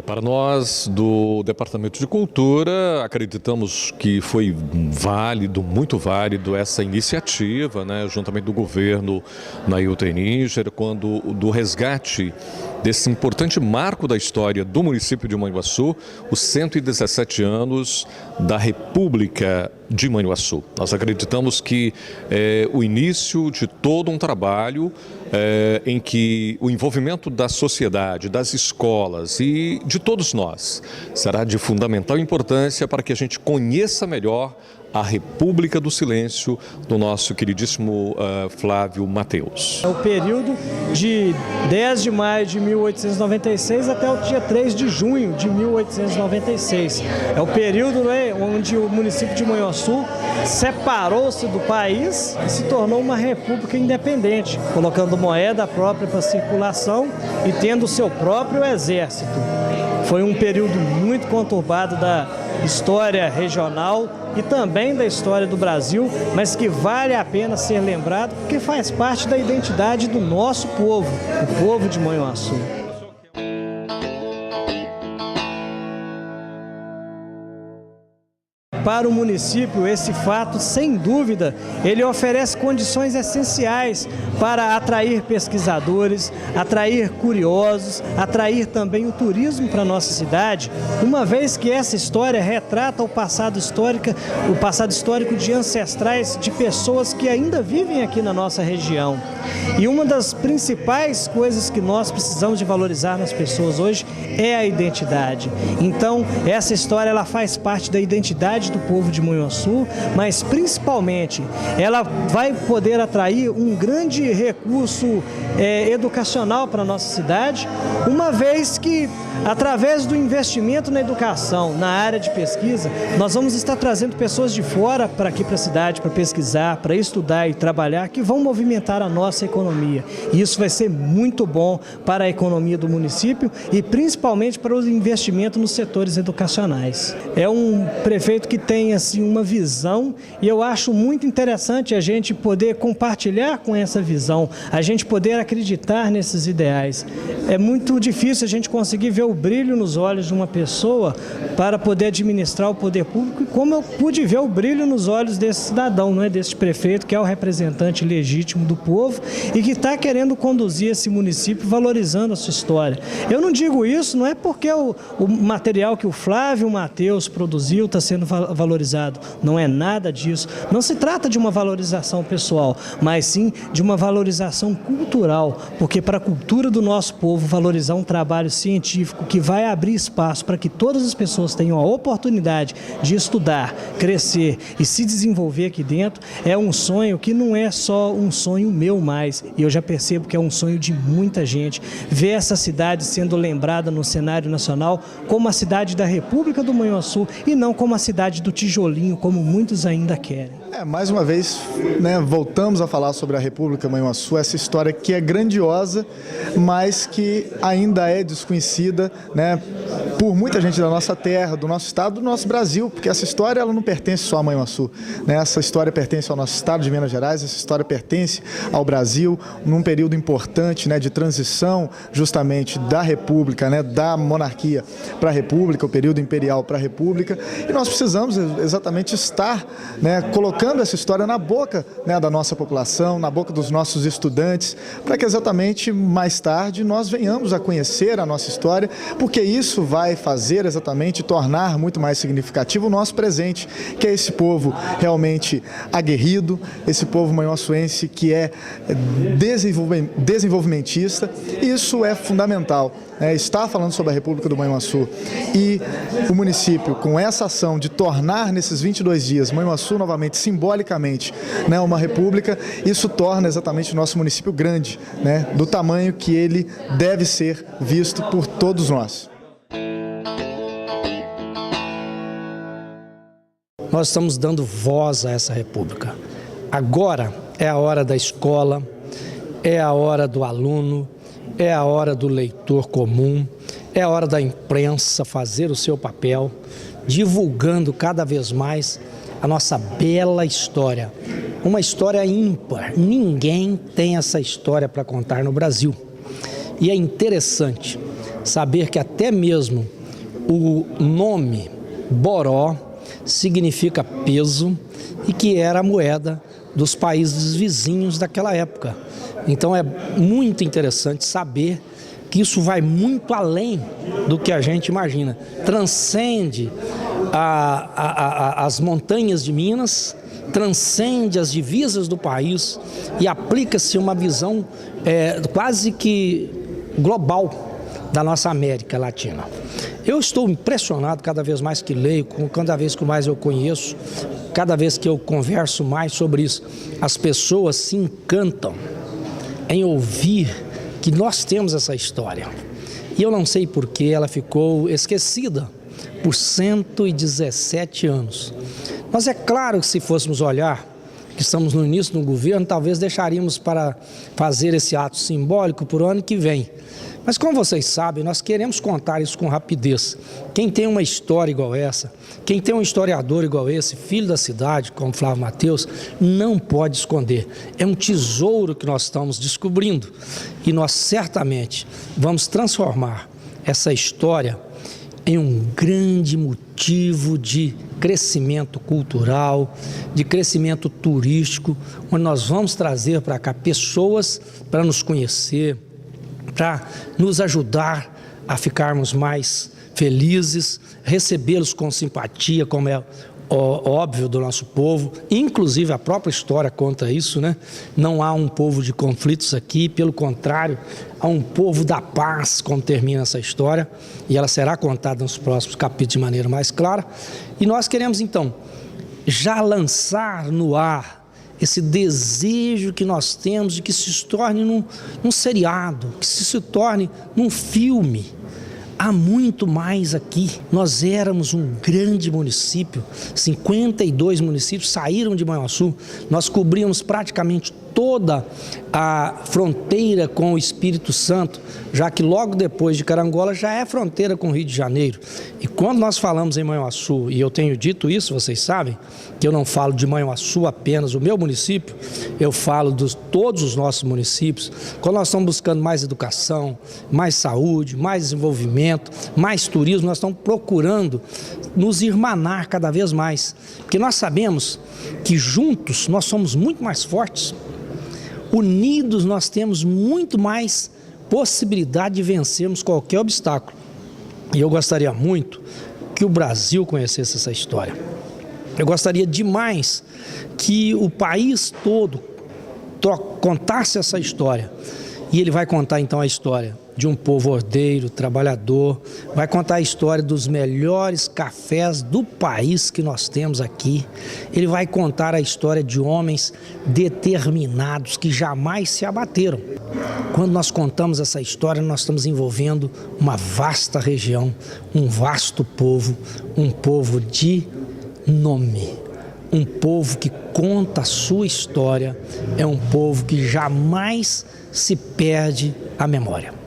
Para nós do Departamento de Cultura, acreditamos que foi válido, muito válido essa iniciativa, juntamente do governo Nailton Níger, quando do resgate desse importante marco da história do município de Manhuaçu, os 117 anos da República de Manhuaçu. Nós acreditamos que é o início de todo um trabalho em que o envolvimento da sociedade, das escolas e de todos nós será de fundamental importância para que a gente conheça melhor a República do Silêncio do nosso queridíssimo Flávio Mateus. É o período de 10 de maio de 1896 até o dia 3 de junho de 1896. É o período onde o município de Manhuaçu separou-se do país e se tornou uma república independente, colocando moeda própria para circulação e tendo o seu próprio exército. Foi um período muito conturbado da história regional e também da história do Brasil, mas que vale a pena ser lembrado porque faz parte da identidade do nosso povo, o povo de Manhuaçu. Para o município, esse fato, sem dúvida, ele oferece condições essenciais para atrair pesquisadores, atrair curiosos, atrair também o turismo para a nossa cidade, uma vez que essa história retrata o passado histórico de ancestrais, de pessoas que ainda vivem aqui na nossa região. E uma das principais coisas que nós precisamos de valorizar nas pessoas hoje é a identidade. Então, essa história ela faz parte da identidade do povo de Manhuaçu, mas principalmente ela vai poder atrair um grande recurso educacional para a nossa cidade, uma vez que através do investimento na educação, na área de pesquisa, nós vamos estar trazendo pessoas de fora para aqui para a cidade, para pesquisar, para estudar e trabalhar, que vão movimentar a nossa economia. E isso vai ser muito bom para a economia do município e principalmente para o investimento nos setores educacionais. É um prefeito que tem assim uma visão e eu acho muito interessante a gente poder compartilhar com essa visão, a gente poder acreditar nesses ideais. É muito difícil a gente conseguir ver o brilho nos olhos de uma pessoa para poder administrar o poder público, e como eu pude ver o brilho nos olhos desse cidadão, desse prefeito, que é o representante legítimo do povo e que está querendo conduzir esse município valorizando a sua história. Eu não digo isso, não é porque o material que o Flávio Mateus produziu está sendo valorizado, não é nada disso. Não se trata de uma valorização pessoal, mas sim de uma valorização cultural, porque para a cultura do nosso povo, valorizar um trabalho científico que vai abrir espaço para que todas as pessoas tenham a oportunidade de estudar, crescer e se desenvolver aqui dentro, é um sonho que não é só um sonho meu mais, e eu já percebo que é um sonho de muita gente, ver essa cidade sendo lembrada no cenário nacional como a cidade da República do Manhuaçu e não como a cidade do tijolinho, como muitos ainda querem. Mais uma vez, voltamos a falar sobre a República Manhuaçu, essa história que é grandiosa, mas que ainda é desconhecida, por muita gente da nossa terra, do nosso estado, do nosso Brasil, porque essa história ela não pertence só a Manhuaçu, essa história pertence ao nosso estado de Minas Gerais, essa história pertence ao Brasil, num período importante de transição justamente da República, da monarquia para a República, o período imperial para a República, e nós precisamos exatamente estar colocando essa história na boca da nossa população, na boca dos nossos estudantes, para que exatamente mais tarde nós venhamos a conhecer a nossa história, porque isso vai fazer exatamente tornar muito mais significativo o nosso presente, que é esse povo realmente aguerrido, esse povo manhuaçuense que é desenvolvimentista. Isso é fundamental. Estar falando sobre a República do Manhuaçu e o município com essa ação de tornar nesses 22 dias Manhuaçu novamente simbolicamente uma república, isso torna exatamente o nosso município grande, do tamanho que ele deve ser visto por todos nós. Nós estamos dando voz a essa república. Agora é a hora da escola, é a hora do aluno, é a hora do leitor comum, é a hora da imprensa fazer o seu papel, divulgando cada vez mais a nossa bela história. Uma história ímpar, ninguém tem essa história para contar no Brasil. E é interessante saber que até mesmo o nome Boró significa peso e que era a moeda dos países vizinhos daquela época. Então é muito interessante saber que isso vai muito além do que a gente imagina. Transcende as montanhas de Minas, transcende as divisas do país e aplica-se uma visão quase que global da nossa América Latina. Eu estou impressionado cada vez mais que leio, cada vez que mais eu conheço, cada vez que eu converso mais sobre isso. As pessoas se encantam em ouvir que nós temos essa história. E eu não sei por que ela ficou esquecida por 117 anos. Mas é claro que se fôssemos olhar, que estamos no início do governo, talvez deixaríamos para fazer esse ato simbólico para o ano que vem. Mas como vocês sabem, nós queremos contar isso com rapidez. Quem tem uma história igual essa, quem tem um historiador igual esse, filho da cidade, como Flávio Mateus, não pode esconder. É um tesouro que nós estamos descobrindo e nós certamente vamos transformar essa história em um grande motivo de crescimento cultural, de crescimento turístico, onde nós vamos trazer para cá pessoas para nos conhecer, para nos ajudar a ficarmos mais felizes, recebê-los com simpatia, como é óbvio do nosso povo, inclusive a própria história conta isso, né? Não há um povo de conflitos aqui, pelo contrário, há um povo da paz, como termina essa história, e ela será contada nos próximos capítulos de maneira mais clara. E nós queremos então já lançar no ar esse desejo que nós temos de que se torne num seriado, que se torne num filme. Há muito mais aqui. Nós éramos um grande município, 52 municípios saíram de Manhuaçu, nós cobríamos praticamente toda a fronteira com o Espírito Santo, já que logo depois de Carangola já é fronteira com o Rio de Janeiro. E quando nós falamos em Manhuaçu, e eu tenho dito isso, vocês sabem, que eu não falo de Manhuaçu apenas, o meu município, eu falo de todos os nossos municípios. Quando nós estamos buscando mais educação, mais saúde, mais desenvolvimento, mais turismo, nós estamos procurando nos irmanar cada vez mais, porque nós sabemos que juntos nós somos muito mais fortes. Unidos nós temos muito mais possibilidade de vencermos qualquer obstáculo. E eu gostaria muito que o Brasil conhecesse essa história. Eu gostaria demais que o país todo contasse essa história. E ele vai contar então a história de um povo ordeiro, trabalhador, vai contar a história dos melhores cafés do país que nós temos aqui. Ele vai contar a história de homens determinados que jamais se abateram. Quando nós contamos essa história, nós estamos envolvendo uma vasta região, um vasto povo, um povo de nome. Um povo que conta a sua história, é um povo que jamais se perde a memória.